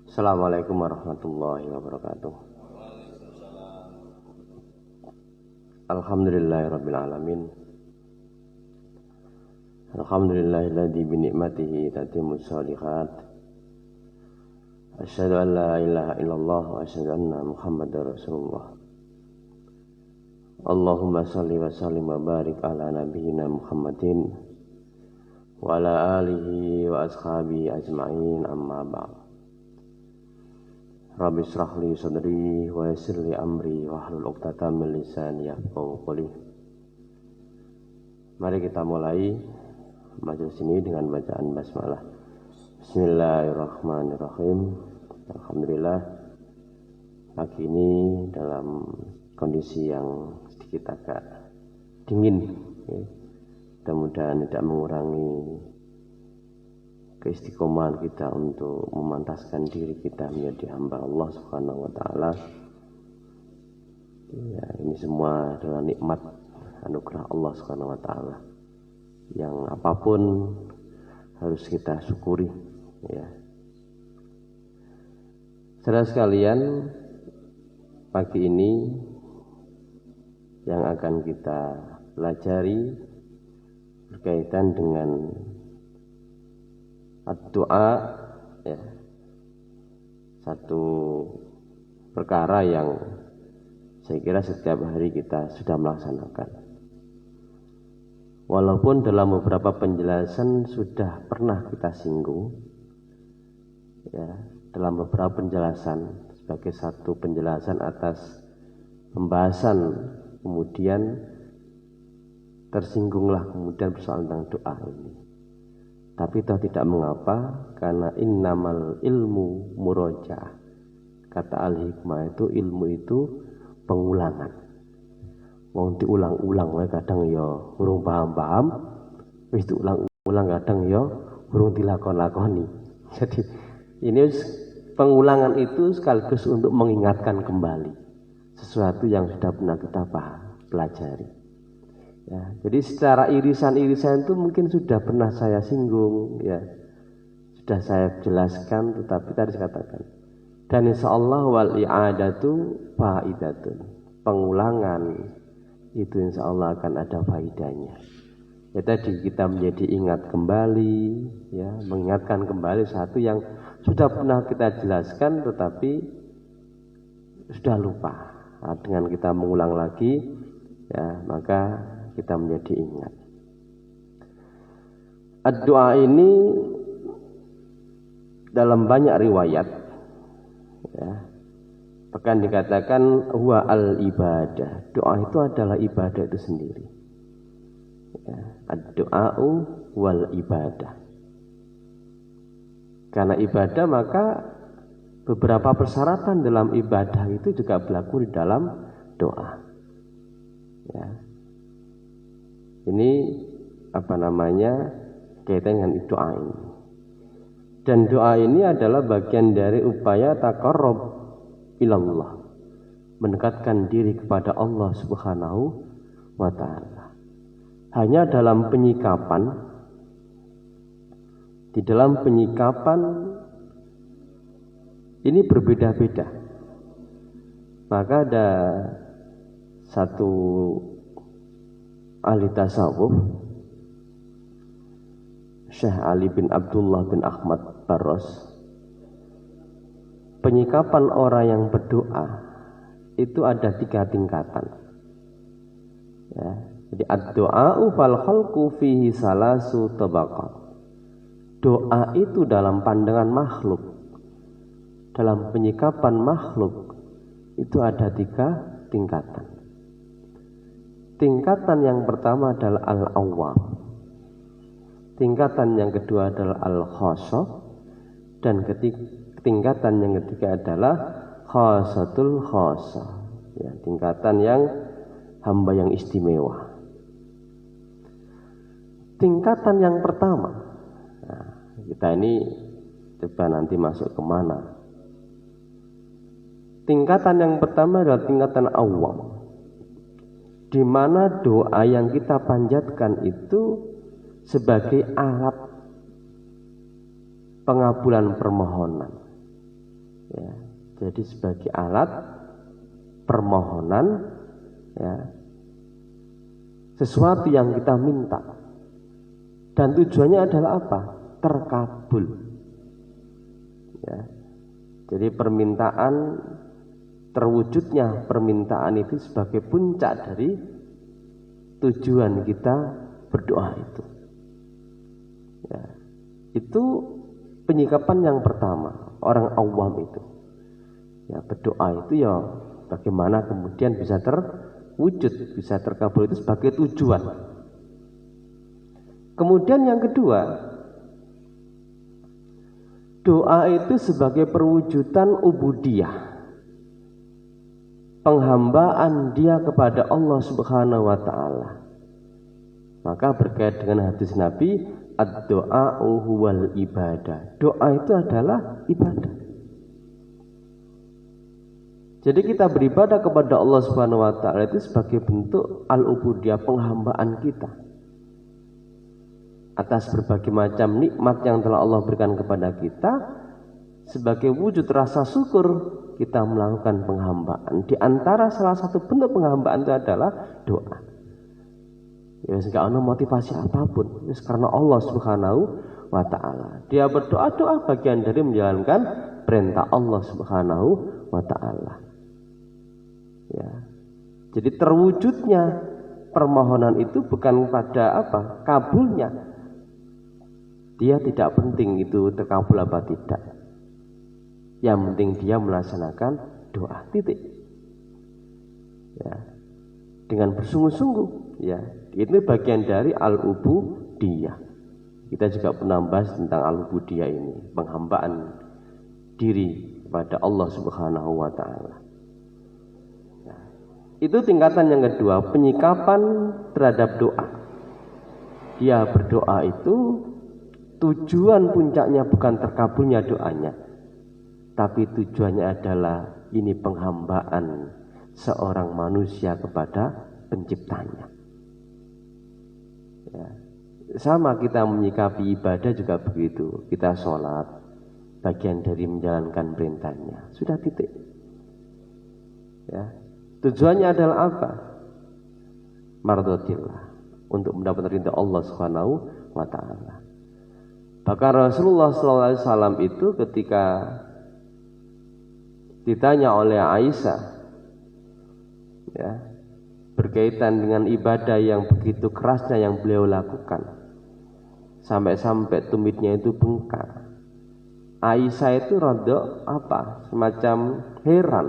Assalamualaikum warahmatullahi wabarakatuh. Alhamdulillahirabbil alamin. Alhamdulillahilladzi bi ni'matihi tatimmus shalihat. Asyhadu an la ilaha illallah wa asyhadu anna Muhammadar Rasulullah. Allahumma shalli wa sallim wa barik ala nabiyyina Muhammadin wa ala alihi wa ashabihi ajma'in, amma ba'd. Rabbi shrah li sadri wa yassir li amri wahlul 'uqdatam min lisani yafqahu qawli. Mari kita mulai majelis ini dengan bacaan basmalah. Bismillahirrahmanirrahim. Alhamdulillah, pagi ini dalam kondisi yang sedikit agak dingin, ya. Mudah-mudahan tidak mengurangi keistiqomahan kita untuk memantaskan diri kita menjadi hamba Allah Subhanahu wa taala. Ya, ini semua adalah nikmat anugerah Allah Subhanahu wa taala yang apapun harus kita syukuri, ya. Saudara sekalian, pagi ini yang akan kita pelajari berkaitan dengan doa, ya, satu perkara yang saya kira setiap hari kita sudah melaksanakan. Walaupun dalam beberapa penjelasan sudah pernah kita singgung, ya, dalam beberapa penjelasan sebagai satu penjelasan atas pembahasan, kemudian tersinggunglah kemudian persoalan tentang doa ini. Tapi itu tidak mengapa, karena innamal ilmu murojaah. Kata al-hikmah itu, ilmu itu pengulangan. Mau diulang-ulang, kadang ya urung paham-paham, wis diulang-ulang kadang ya urung dilakon-lakoni. Jadi ini pengulangan itu sekaligus untuk mengingatkan kembali sesuatu yang sudah pernah kita pelajari. Ya, jadi secara irisan-irisan itu mungkin sudah pernah saya singgung, ya, sudah saya jelaskan, tetapi tadi saya katakan. Dan insyaallah wal i'adatu faidatun. Pengulangan itu insyaallah akan ada faidahnya. Ya, tadi kita menjadi ingat kembali, ya, mengingatkan kembali satu yang sudah pernah kita jelaskan, tetapi sudah lupa. Nah, dengan kita mengulang lagi, ya, maka kita menjadi ingat. Doa ini dalam banyak riwayat, ya, bahkan dikatakan huwa al-ibadah. Doa itu adalah ibadah itu sendiri. Ya, ad-du'a'u wal ibadah. Karena ibadah, maka beberapa persyaratan dalam ibadah itu juga berlaku di dalam doa. Ya. Ini kaitan dengan doa ini. Dan doa ini adalah bagian dari upaya taqarrub ilallah, mendekatkan diri kepada Allah Subhanahu wa taala. Hanya dalam penyikapan, di dalam penyikapan ini berbeda-beda. Maka ada satu ahli tasawuf, Syekh Ali bin Abdullah bin Ahmad Barros, penyikapan orang yang berdoa itu ada 3 tingkatan. Ya, jadi ad-du'a'u fal khalqu fihi salasu tabaqat. Doa itu dalam pandangan makhluk, dalam penyikapan makhluk itu ada 3 tingkatan. Tingkatan yang pertama adalah al-awwam. Tingkatan yang kedua adalah al-khassa, dan tingkatan yang ketiga adalah khassatul khassa. Ya, tingkatan yang hamba yang istimewa. Tingkatan yang pertama, nah, kita ini coba nanti masuk kemana? Tingkatan yang pertama adalah tingkatan awam. di mana doa yang kita panjatkan itu sebagai alat pengabulan permohonan. Ya, jadi sebagai alat permohonan, ya, sesuatu yang kita minta, dan tujuannya adalah apa? Terkabul. Ya, jadi permintaan, terwujudnya permintaan itu sebagai puncak dari tujuan kita berdoa itu. Ya, itu penyikapan yang pertama orang awam itu. Ya, berdoa itu ya bagaimana kemudian bisa terwujud, bisa terkabul itu sebagai tujuan. Kemudian yang kedua, doa itu sebagai perwujudan ubudiyah, penghambaan dia kepada Allah Subhanahu wa taala. Maka berkait dengan hadis Nabi, ad-doa'u huwal ibadah. Doa itu adalah ibadah. Jadi kita beribadah kepada Allah Subhanahu wa taala itu sebagai bentuk al-ubudiyah, penghambaan kita atas berbagai macam nikmat yang telah Allah berikan kepada kita. Sebagai wujud rasa syukur kita melakukan penghambaan. Di antara salah satu bentuk penghambaan itu adalah doa. Ya, enggak ada motivasi apapun, ya, karena Allah Subhanahu wa taala. Dia berdoa, doa bagian dari menjalankan perintah Allah Subhanahu wa taala. Ya. Jadi terwujudnya permohonan itu bukan pada apa? Kabulnya. Dia tidak penting itu terkabul apa tidak. Yang penting dia melaksanakan doa, titik. Ya. Dengan bersungguh-sungguh, ya. Itu bagian dari al-ubudiyah. Kita juga pernah bahas tentang al-ubudiyah ini, penghambaan diri kepada Allah Subhanahu wa taala. Ya. Itu tingkatan yang kedua, penyikapan terhadap doa. Dia berdoa itu tujuan puncaknya bukan terkabulnya doanya, tapi tujuannya adalah ini penghambaan seorang manusia kepada penciptanya. Ya. Sama kita menyikapi ibadah juga begitu. Kita sholat, bagian dari menjalankan perintahnya. Sudah, titik. Ya. Tujuannya adalah apa? Mardhatillah, untuk mendapat ridha Allah Subhanahu wa taala. Bahkan Rasulullah SAW itu ketika ditanya oleh Aisyah, ya, berkaitan dengan ibadah yang begitu kerasnya yang beliau lakukan, sampai-sampai tumitnya itu bengkak. Aisyah itu rada apa? Semacam heran.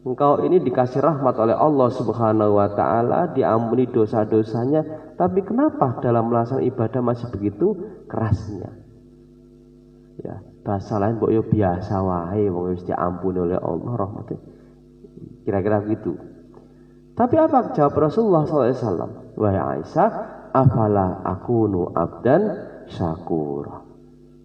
Engkau ini dikasih rahmat oleh Allah Subhanahu wa taala, diampuni dosa-dosanya, tapi kenapa dalam melaksanakan ibadah masih begitu kerasnya? Ya, bahasa lain mbok yo biasa wae, wong wis diampuni oleh Allah rahmatnya. Kira-kira gitu. Tapi apa jawab Rasulullah SAW? Wahai Aisyah, afala akunu abdan syakura.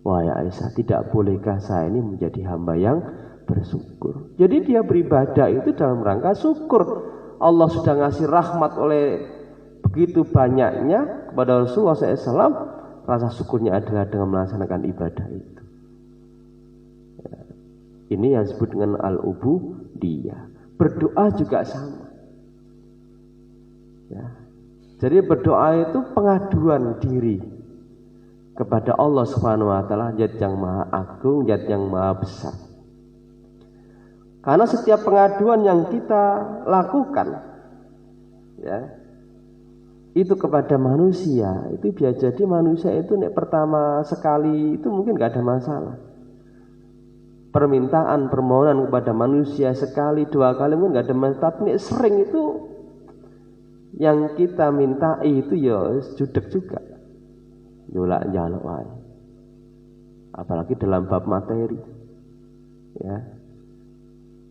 Wahai Aisyah, tidak bolehkah saya ini menjadi hamba yang bersyukur? Jadi dia beribadah itu dalam rangka syukur. Allah sudah ngasih rahmat oleh begitu banyaknya kepada Rasulullah SAW. Rasa syukurnya adalah dengan melaksanakan ibadah itu. Ya. Ini yang disebut dengan al-ubudiyah. Berdoa juga sama. Ya. Jadi berdoa itu pengaduan diri kepada Allah Subhanahu wa taala, Zat yang Maha Agung, Zat yang Maha Besar. Karena setiap pengaduan yang kita lakukan, ya, itu kepada manusia, itu biar jadi manusia itu nek pertama sekali itu mungkin gak ada masalah. Permintaan, permohonan kepada manusia sekali, dua kali mungkin gak ada masalah. Tapi nek sering itu yang kita minta itu ya judek juga. Nyolak njaluk wae. Apalagi dalam bab materi. Ya.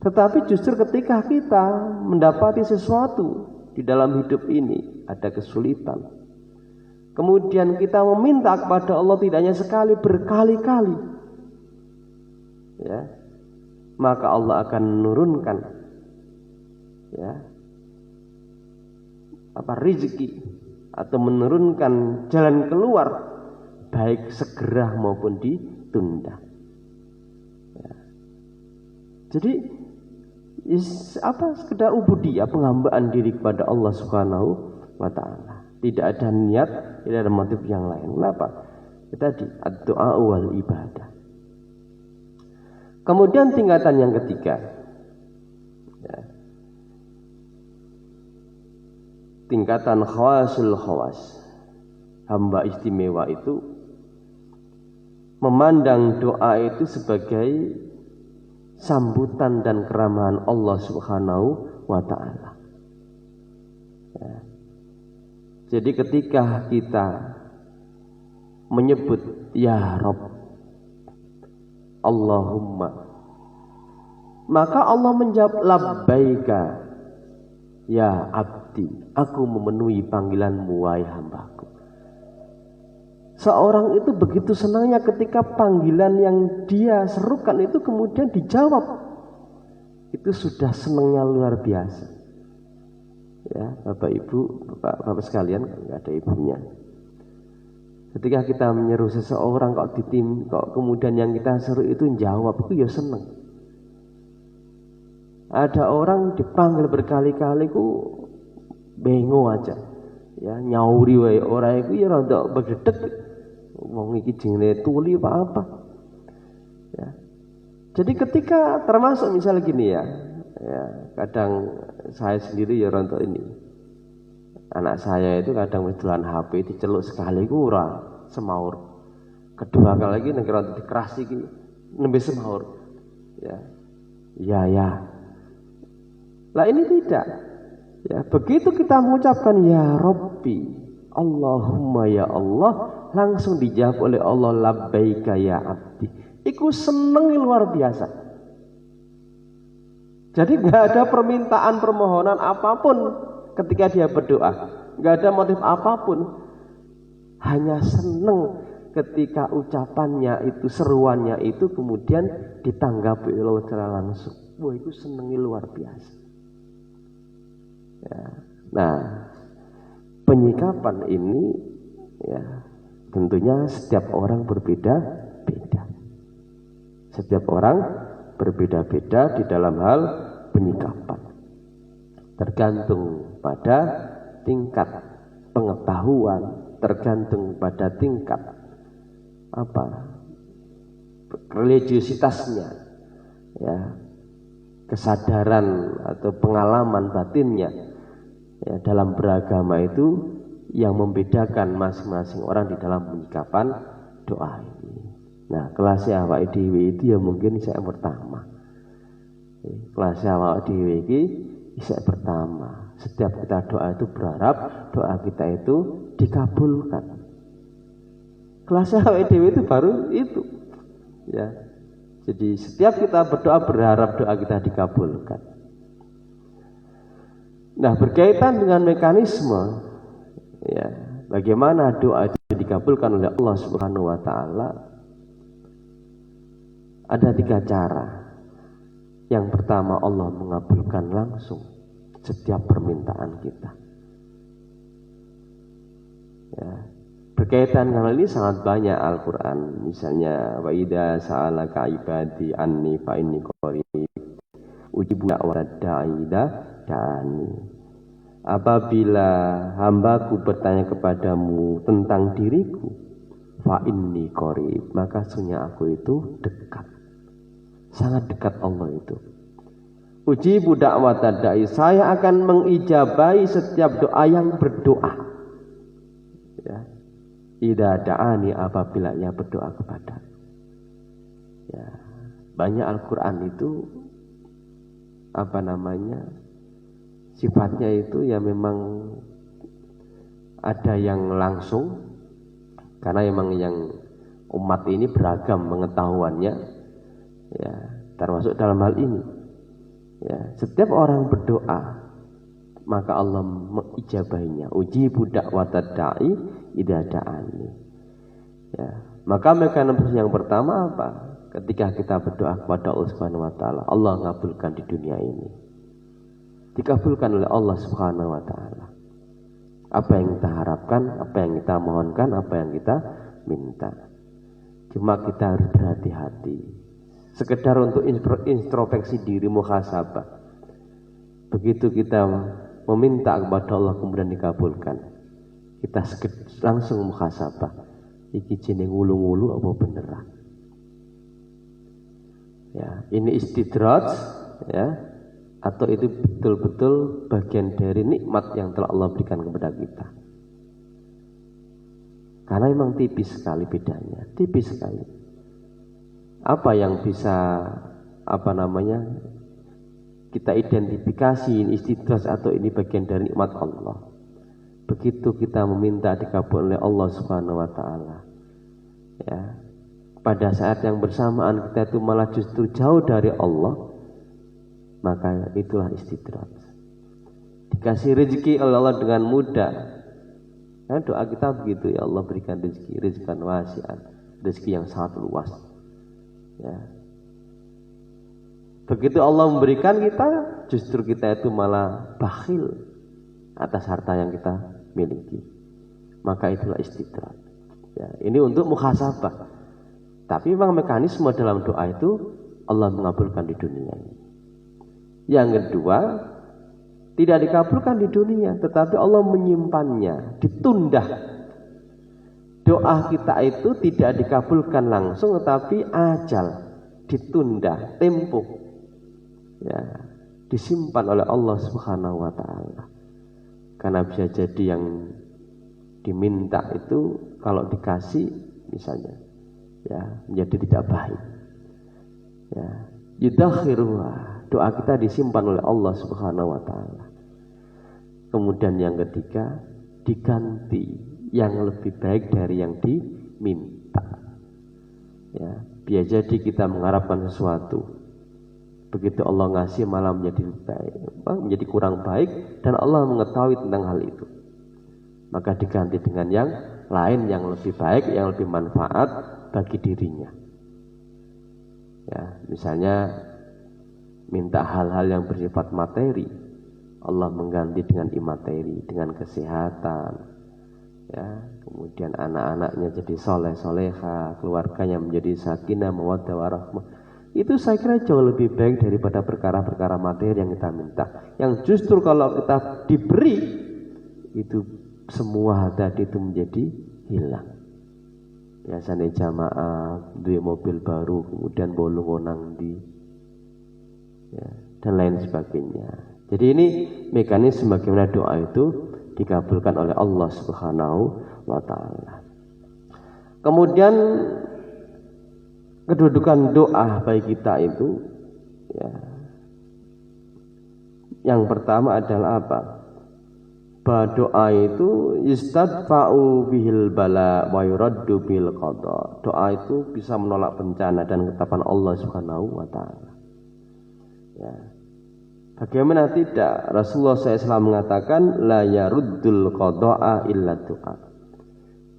Tetapi justru ketika kita mendapati sesuatu di dalam hidup ini, ada kesulitan, kemudian kita meminta kepada Allah tidak hanya sekali, berkali-kali, ya, maka Allah akan menurunkan, ya, rezeki atau menurunkan jalan keluar, baik segera maupun ditunda. Ya. Jadi sekedar ubudiyah, penghambaan diri kepada Allah Subhanahu wa taala. Tidak ada niat, tidak ada motif yang lain. Kenapa? Tadi ad-du'a wal ibadah. Kemudian tingkatan yang ketiga, ya, tingkatan khawasul khawas. Hamba istimewa itu memandang doa itu sebagai sambutan dan keramahan Allah Subhanahu wa ta'ala. Ya. Jadi ketika kita menyebut ya Rabb, Allahumma, maka Allah menjawab labbaika ya abdi, aku memenuhi panggilanmu wahai hambaku. Seorang itu begitu senangnya ketika panggilan yang dia serukan itu kemudian dijawab. Itu sudah senangnya luar biasa. Ya, Bapak Ibu, Bapak sekalian, nggak ada ibunya. Ketika kita menyeru seseorang kok kemudian yang kita seru itu jawab, itu ya seneng. Ada orang dipanggil berkali-kali ku bengo aja. Ya, nyauri wae ora iku ya rada begedek. Wong iki jenenge tuli apa? Ya. Jadi ketika termasuk misalnya gini ya, kadang saya sendiri ya rontok ini. Anak saya itu kadang wedolan HP diceluk sekali ku ora semaur. Kedua kali lagi nek rontok dikeras iki nembe semaur. Ya. Ya. Lah ini tidak. Ya, begitu kita mengucapkan ya Rabbi, Allahumma ya Allah, langsung dijawab oleh Allah labbaika ya abdi. Iku seneng luar biasa. Jadi nggak ada permintaan permohonan apapun ketika dia berdoa, nggak ada motif apapun, hanya seneng ketika ucapannya itu, seruannya itu kemudian ditanggapi oleh Allah secara langsung. Wah, itu senengi luar biasa. Ya. Nah, penyikapan ini ya tentunya setiap orang berbeda-beda. Setiap orang berbeda-beda di dalam hal penyikapan. Tergantung pada tingkat pengetahuan, tergantung pada tingkat religiositasnya, ya, kesadaran atau pengalaman batinnya, ya, dalam beragama itu yang membedakan masing-masing orang di dalam penyikapan doa ini. Nah, kelasnya awake dhewe itu ya mungkin saya pertama. Kelasnya awake dhewe iki isek pertama. Setiap kita doa itu berharap doa kita itu dikabulkan. Kelasnya awake dhewe itu baru itu. Ya. Jadi setiap kita berdoa berharap doa kita dikabulkan. Nah, berkaitan dengan mekanisme, ya, bagaimana doa itu dikabulkan oleh Allah Subhanahu wa taala, ada 3 cara. Yang pertama, Allah mengabulkan langsung setiap permintaan kita. Ya. Berkaitan dengan ini sangat banyak Al-Quran. Misalnya, wa idza sa'alaka ibadi anni fa inni qarib ujibu da'watad da'i da'ani. Apabila hambaku bertanya kepadamu tentang diriku, fa inni qarib, maka sesungguhnya aku itu dekat. Sangat dekat Allah itu. Ujibu da'watad da'i, saya akan mengijabahi setiap doa yang berdoa. Ya. Idza da'ani, apabila ia berdoa kepada. Ya, banyak Al-Quran itu sifatnya itu ya memang ada yang langsung, karena memang yang umat ini beragam pengetahuannya, ya, termasuk dalam hal ini. Ya, setiap orang berdoa maka Allah mengijabahinya. Ujibu da'watad da'i idza da'ani. Ya, maka mekanisme yang pertama apa? Ketika kita berdoa kepada Allah Subhanahu wa taala, Allah mengabulkan di dunia ini. Dikabulkan oleh Allah Subhanahu wa taala. Apa yang kita harapkan, apa yang kita mohonkan, apa yang kita minta. Cuma kita harus berhati-hati. Sekedar untuk introspeksi diri, muhasabah. Begitu kita meminta kepada Allah kemudian dikabulkan, kita langsung muhasabah. Iki jeneng ngulu-ngulu apa beneran? Ya, ini istidraj, ya, atau itu betul-betul bagian dari nikmat yang telah Allah berikan kepada kita. Karena memang tipis sekali bedanya, tipis sekali. Apa yang bisa kita identifikasi ini istidraj atau ini bagian dari nikmat Allah. Begitu kita meminta dikabulkan oleh Allah Subhanahu wa taala. Ya. Pada saat yang bersamaan kita itu malah justru jauh dari Allah, maka itulah istidraj. Dikasih rezeki oleh Allah dengan mudah. Nah, doa kita begitu, ya Allah berikan rezeki wasi'an, rezeki yang sangat luas. Ya. Begitu Allah memberikan kita, justru kita itu malah bakhil atas harta yang kita miliki. Maka itulah istidraj. Ya, ini untuk muhasabah. Tapi memang mekanisme dalam doa itu Allah mengabulkan di dunia ini. Yang kedua, tidak dikabulkan di dunia, tetapi Allah menyimpannya, ditunda. Doa kita itu tidak dikabulkan langsung, tetapi ajal, ditunda, tempo, ya, disimpan oleh Allah Subhanahu wa taala. Karena bisa jadi yang diminta itu kalau dikasih misalnya, ya, menjadi tidak baik. Ya, yudakhiruha, doa kita disimpan oleh Allah Subhanahu wa taala. Kemudian yang ketiga, diganti yang lebih baik dari yang diminta. Ya, biar jadi kita mengharapkan sesuatu, begitu Allah ngasih malah menjadi baik, menjadi kurang baik, dan Allah mengetahui tentang hal itu. Maka diganti dengan yang lain yang lebih baik, yang lebih manfaat bagi dirinya. Ya, misalnya minta hal-hal yang bersifat materi, Allah mengganti dengan imateri, dengan kesehatan, ya, kemudian anak-anaknya jadi soleh soleha, keluarganya menjadi sakinah mawaddah warahmah. Itu saya kira jauh lebih baik daripada perkara-perkara materi yang kita minta, yang justru kalau kita diberi itu semua tadi itu menjadi hilang. Biasanya jamaah duwe mobil baru kemudian bolong onang di, ya, dan lain sebagainya. Jadi ini mekanisme bagaimana doa itu dikabulkan oleh Allah Subhanahu wa taala. Kemudian kedudukan doa bagi kita itu, ya, yang pertama adalah apa? Bahwa doa itu yustadfa'u bihil bala wa yuraddu bil qada. Doa itu bisa menolak bencana dan ketetapan Allah Subhanahu wa taala. Ya. Bagaimana tidak? Rasulullah SAW mengatakan la yaruddul qada'a illa doa.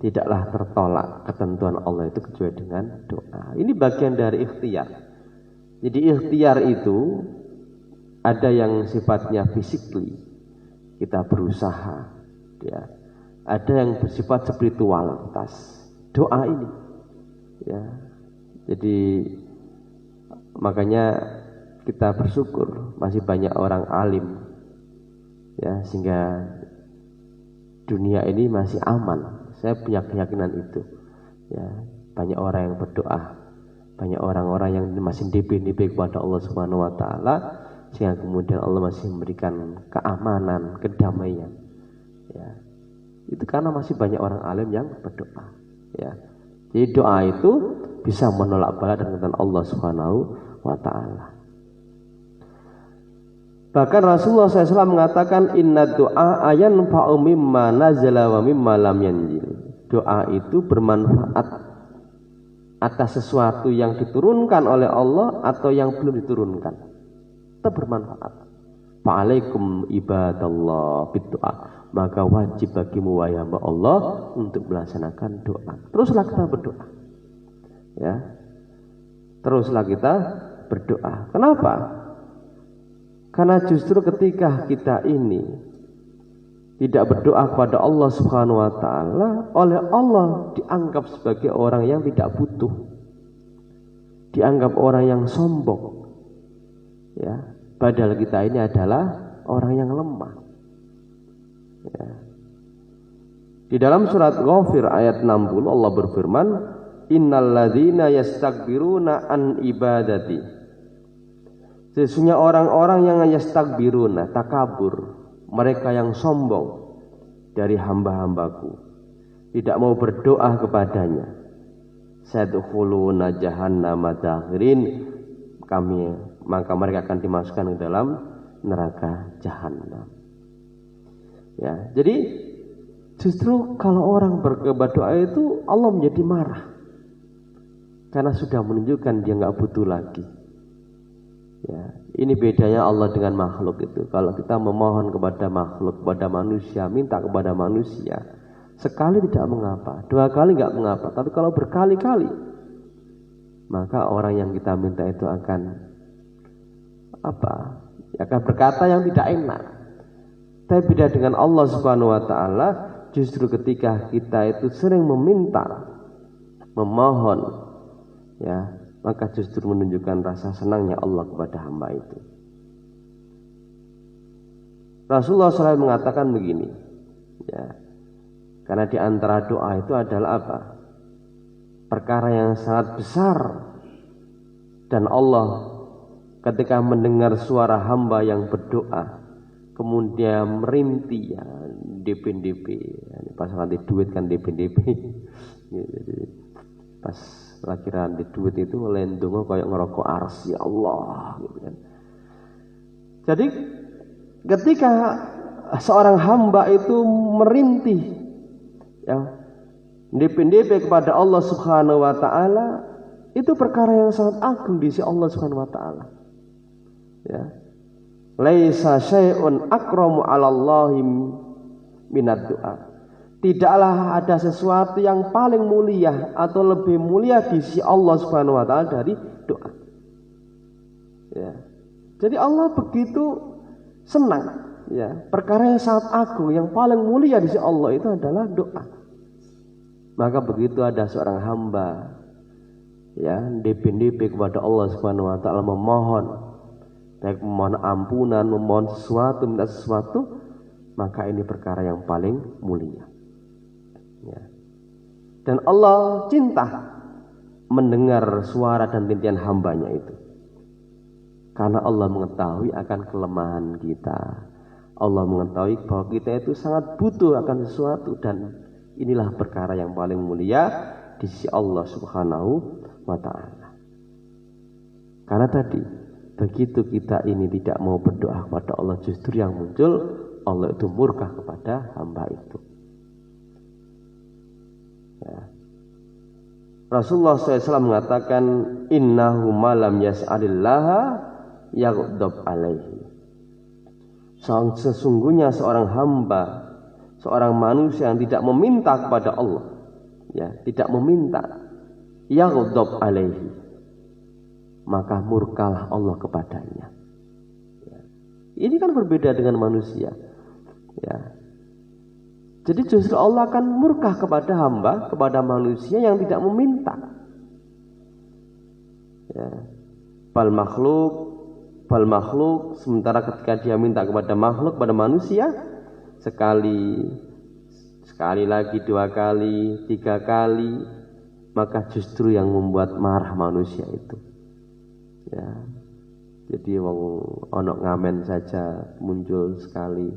Tidaklah tertolak ketentuan Allah itu kecuali dengan doa. Ini bagian dari ikhtiar. Jadi ikhtiar itu ada yang sifatnya fisikly, kita berusaha, ya. Ada yang bersifat spiritualitas, doa ini, ya. Jadi makanya kita bersyukur masih banyak orang alim, ya, sehingga dunia ini masih aman. Saya punya keyakinan itu, ya. Banyak orang yang berdoa, banyak orang-orang yang masih DP kepada Allah Subhanahu wa taala, sehingga kemudian Allah masih memberikan keamanan, kedamaian, ya. Itu karena masih banyak orang alim yang berdoa, ya. Jadi doa itu bisa menolak bala dan ketentuan Allah Subhanahu wa taala. Bahkan Rasulullah SAW mengatakan inna doa ayan fa'u mimma nazala wa mimma lam yanzil. Doa itu bermanfaat atas sesuatu yang diturunkan oleh Allah atau yang belum diturunkan. Tetap bermanfaat. Fa'alaikum ibadallah biddoa. Maka wajib bagimu wahai hamba Allah untuk melaksanakan doa. Teruslah kita berdoa, ya. Teruslah kita berdoa. Kenapa? Karena justru ketika kita ini tidak berdoa kepada Allah Subhanahu wa taala, oleh Allah dianggap sebagai orang yang tidak butuh. Dianggap orang yang sombong. Ya, padahal kita ini adalah orang yang lemah. Ya. Di dalam surat Ghafir ayat 60 Allah berfirman, "Innal ladzina yastakbiruna an ibadati." Sesungguhnya orang-orang yang yastakbiruna, takabur, mereka yang sombong dari hamba-hambaku, tidak mau berdoa kepadanya, sayadkhuluna jahannama dakhirin, maka mereka akan dimasukkan ke dalam neraka jahanam. Ya, jadi justru kalau orang berdoa itu Allah menjadi marah karena sudah menunjukkan dia nggak butuh lagi. Ya, ini bedanya Allah dengan makhluk itu. Kalau kita memohon kepada makhluk, kepada manusia, minta kepada manusia, sekali tidak mengapa, dua kali nggak mengapa. Tapi kalau berkali-kali, maka orang yang kita minta itu akan akan berkata yang tidak enak. Tapi beda dengan Allah Subhanahu wa taala, justru ketika kita itu sering meminta, memohon, ya, maka justru menunjukkan rasa senangnya Allah kepada hamba itu. Rasulullah SAW mengatakan begini, ya, karena di antara doa itu adalah apa? Perkara yang sangat besar, dan Allah ketika mendengar suara hamba yang berdoa, kemudian merintih, ya, DP, ya, pas nanti duit kan DP, pas lagi ranti duit itu lendungo kayak ngerokok ars, ya Allah, gitu kan. Jadi ketika seorang hamba itu merintih, ya, DP kepada Allah Subhanahu wa taala, itu perkara yang sangat agung di sisi Allah Subhanahu wa taala. Ya. Laisa syai'un akramu 'alallahi minad du'a. Tidaklah ada sesuatu yang paling mulia atau lebih mulia di sisi Allah Subhanahu wa taala dari doa. Ya. Jadi Allah begitu senang, ya. Perkara yang sangat agung, yang paling mulia di sisi Allah itu adalah doa. Maka begitu ada seorang hamba, ya, DP kepada Allah Subhanahu wa taala memohon, baik memohon ampunan, memohon sesuatu, minta sesuatu, maka ini perkara yang paling mulia. Ya. Dan Allah cinta mendengar suara dan rintihan hambanya itu, karena Allah mengetahui akan kelemahan kita. Allah mengetahui bahwa kita itu sangat butuh akan sesuatu, dan inilah perkara yang paling mulia di sisi Allah Subhanahu wa ta'ala. Karena tadi begitu kita ini tidak mau berdoa kepada Allah, justru yang muncul Allah itu murka kepada hamba itu. Ya. Rasulullah SAW mengatakan, innahu malam yas'alillaha yaghdab alaihi. Sesungguhnya seorang hamba, seorang manusia yang tidak meminta kepada Allah, ya, tidak meminta, yaghdab alaihi, maka murkalah Allah kepadanya. Ya. Ini kan berbeda dengan manusia. Ya. Jadi justru Allah akan murka kepada hamba, kepada manusia yang tidak meminta. Ya. Bal makhluk, sementara ketika dia minta kepada makhluk, pada manusia, sekali lagi, dua kali, tiga kali, maka justru yang membuat marah manusia itu. Ya. Jadi wong onok ngamen saja muncul sekali,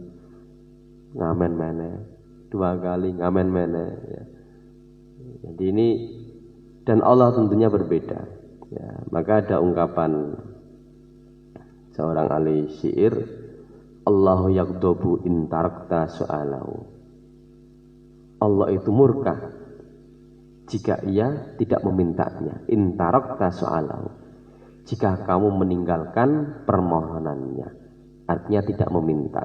ngamen mana, dua kali ngamen mana, ya. Jadi ini, dan Allah tentunya berbeda, ya. Maka ada ungkapan seorang ahli syair, Allahu yaghdabu in tarakta su'alahu. Allah itu murka jika ia tidak memintanya. In tarakta su'alahu, jika kamu meninggalkan permohonannya, artinya tidak meminta.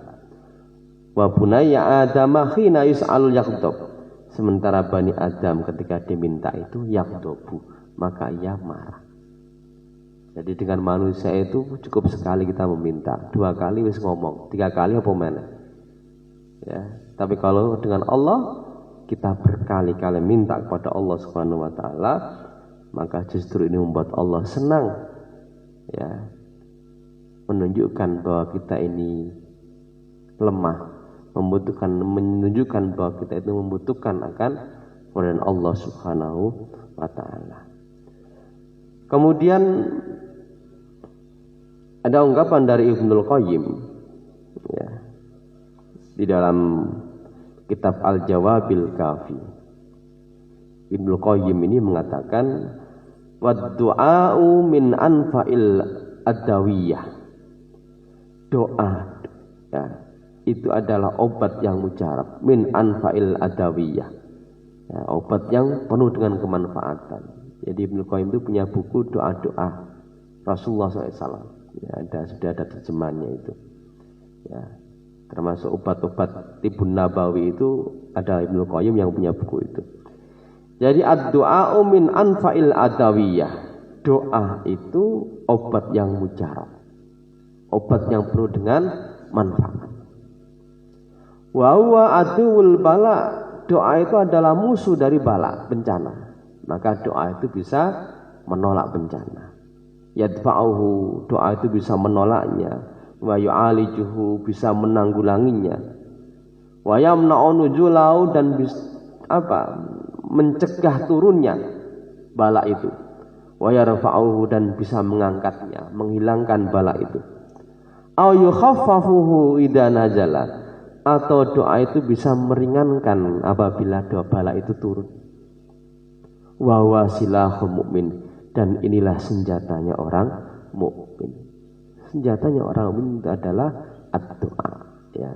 Wa bunayya adama khina yus'alul yaghdab, sementara Bani Adam ketika diminta itu yaghdabu, maka ia marah. Jadi dengan manusia itu cukup sekali kita meminta, dua kali wis ngomong, tiga kali apa mana, ya. Tapi kalau dengan Allah kita berkali-kali minta kepada Allah Subhanahu wa taala, maka justru ini membuat Allah senang, ya, menunjukkan bahwa kita ini lemah, menunjukkan bahwa kita itu membutuhkan akan kepada Allah Subhanahu wa taala. Kemudian ada ungkapan dari Ibnul Qayyim, ya, di dalam kitab Al-Jawabil Kafi. Ibnul Qayyim ini mengatakan wad-du'a'u min anfa'il adawiyah. Doa, ya, itu adalah obat yang mujarab, min anfa'il adawiyah, ya, obat yang penuh dengan kemanfaatan. Jadi Ibnul Qayyim itu punya buku doa-doa Rasulullah SAW, ya, sudah ada terjemahannya itu, ya, termasuk obat-obat Tibun Nabawi itu ada Ibnul Qayyim yang punya buku itu. Jadi ad-du'a'u min anfa'il adawiyah, doa itu obat yang mujarab, obat yang penuh dengan manfaat. Wa huwa aduwul bala, doa itu adalah musuh dari bala, bencana. Maka doa itu bisa menolak bencana. Yadfa'uhu, doa itu bisa menolaknya. Wa yu'alijuhu, bisa menanggulanginya. Wa yamna'u nujulahu, dan mencegah turunnya bala itu. Wa yarfa'uhu, dan bisa mengangkatnya, menghilangkan bala itu. Au yukhaffafuhu idza nazala, atau doa itu bisa meringankan apabila bala itu turun. Wa wasilahul mukmin, dan inilah senjatanya orang mukmin. Senjatanya orang mukmin itu adalah ad-doa, ya.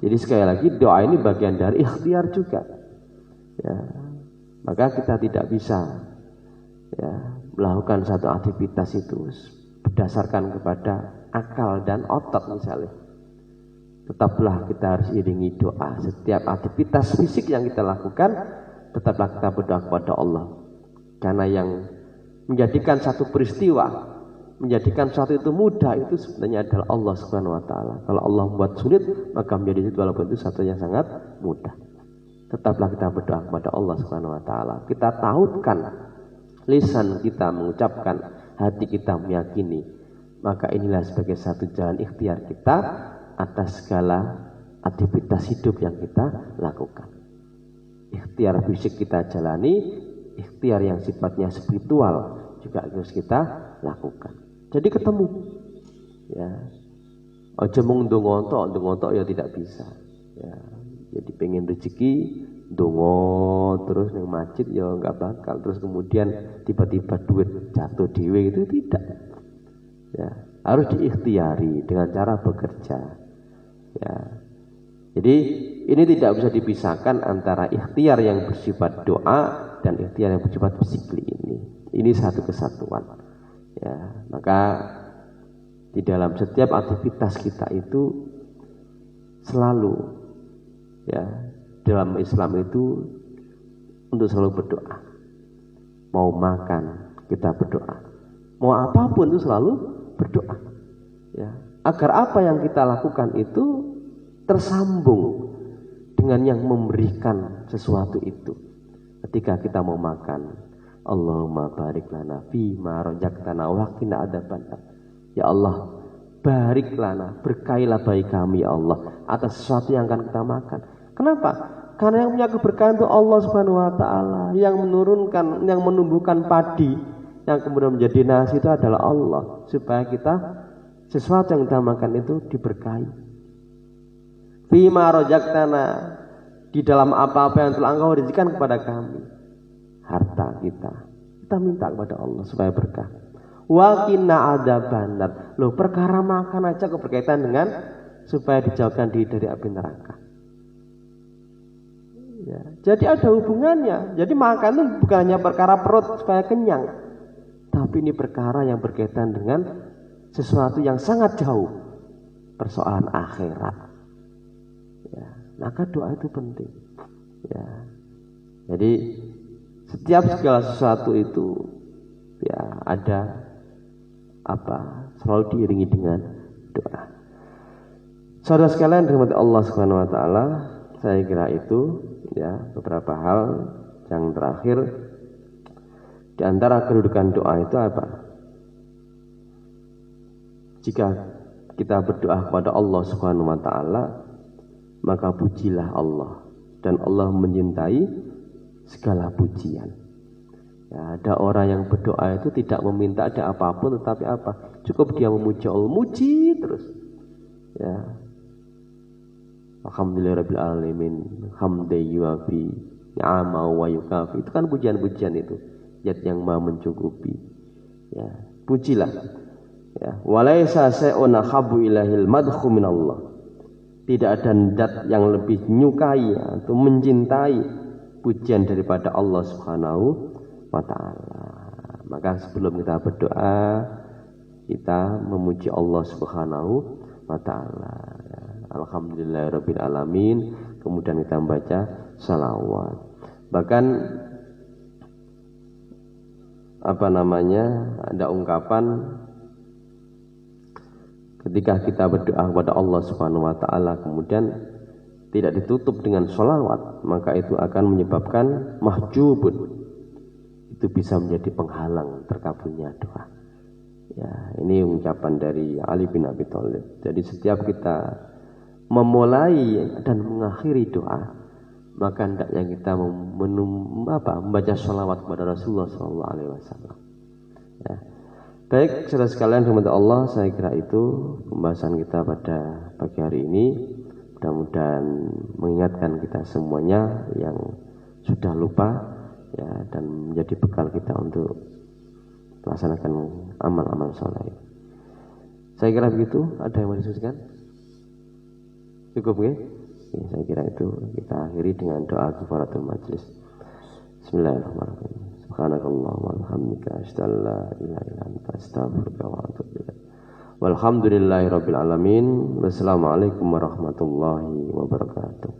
Jadi sekali lagi doa ini bagian dari ikhtiar juga, ya. Maka kita tidak bisa, ya, melakukan satu aktivitas itu berdasarkan kepada akal dan otot misalnya. Tetaplah kita harus iringi doa. Setiap aktivitas fisik yang kita lakukan, tetaplah kita berdoa kepada Allah. Karena yang menjadikan satu peristiwa, menjadikan sesuatu itu mudah, itu sebenarnya adalah Allah Subhanahu wa taala. Kalau Allah membuat sulit, maka menjadi sulit walaupun itu satu yang sangat mudah. Tetaplah kita berdoa kepada Allah Subhanahu wa taala. Kita tautkan lisan kita mengucapkan, hati kita meyakini. Maka inilah sebagai satu jalan ikhtiar kita atas segala aktivitas hidup yang kita lakukan. Ikhtiar fisik kita jalani, ikhtiar yang sifatnya spiritual juga harus kita lakukan. Jadi ketemu, ya. Aja mung ndonga ya tidak bisa, ya. Jadi pengen rezeki ndonga terus ning masjid ya enggak bakal, terus kemudian tiba-tiba duit jatuh dhewe, itu tidak. Ya, harus diikhtiari dengan cara bekerja, ya. Jadi ini tidak bisa dipisahkan antara ikhtiar yang bersifat doa dan ikhtiar yang bersifat fisikli ini. Ini satu kesatuan, ya. Maka di dalam setiap aktivitas kita itu selalu, ya, dalam Islam itu untuk selalu berdoa. Mau makan kita berdoa, mau apapun itu selalu berdoa, ya. Agar apa yang kita lakukan itu tersambung dengan yang memberikan sesuatu itu. Ketika kita mau makan, Allahumma barik lana fi ma razaqtana wa qina adzabannar. Ya Allah, barik lana, berkailah bagi kami ya Allah atas sesuatu yang akan kita makan. Kenapa? Karena yang punya keberkahan itu Allah Subhanahu wa taala. Yang menurunkan, yang menumbuhkan padi yang kemudian menjadi nasi itu adalah Allah, supaya kita sesuatu yang kita makan itu diberkahi. Fima razaqtana, di dalam apa-apa yang telah Engkau rezekikan kepada kami, harta kita minta kepada Allah supaya berkah. Wa qina adzabannar, loh, perkara makan aja keberkaitan dengan supaya dijauhkan diri dari api neraka. Ya, jadi ada hubungannya. Jadi makan itu bukan hanya perkara perut supaya kenyang, tapi ini perkara yang berkaitan dengan sesuatu yang sangat jauh, persoalan akhirat. Ya, maka doa itu penting, ya. Jadi setiap segala sesuatu itu, ya, ada selalu diiringi dengan doa. Saudara sekalian, dirahmati Allah Subhanahu wa taala, saya kira itu ya beberapa hal. Yang terakhir, di antara kedudukan doa itu apa? Jika kita berdoa kepada Allah Subhanahu wa taala, maka pujilah Allah, dan Allah mencintai segala pujian. Ya, ada orang yang berdoa itu tidak meminta ada apapun, tetapi apa? Cukup dia memuji Allah, muji terus. Ya. Alhamdulillahirabbil alamin, hamdan yuafi ni'ama wa yukafi. Itu kan pujian-pujian itu, zat yang Maha mencukupi. Ya, pujilah. Ya, walaisa sa'un habbu ilahil madhu minallah. Tidak ada zat yang lebih menyukai atau mencintai pujian daripada Allah Subhanahu wa taala. Maka sebelum kita berdoa, kita memuji Allah Subhanahu wa taala. Alhamdulillahirabbil alamin, kemudian kita membaca salawat. Bahkan ada ungkapan ketika kita berdoa kepada Allah Subhanahu wa taala kemudian tidak ditutup dengan sholawat, maka itu akan menyebabkan mahjubun. Itu bisa menjadi penghalang terkabulnya doa. Ya, ini ucapan dari Ali bin Abi Thalib. Jadi setiap kita memulai dan mengakhiri doa, maka hendaknya kita membaca sholawat kepada Rasulullah SAW. Ya. Baik, saudara sekalian, rahmat Allah, saya kira itu pembahasan kita pada pagi hari ini. Mudah-mudahan mengingatkan kita semuanya yang sudah lupa, ya, dan menjadi bekal kita untuk melaksanakan amal-amal soleh. Saya kira begitu. Ada yang mau disusulkan? Cukup ya? Ya, saya kira itu kita akhiri dengan doa kifaratul majlis. Bismillahirrahmanirrahim. Subhanakallahumma wa bihamdika asyhadu an la ilaha illa anta astaghfiruka wa atubu ilaik. Walhamdulillahirabbil alamin. Wassalamualaikum warahmatullahi wabarakatuh.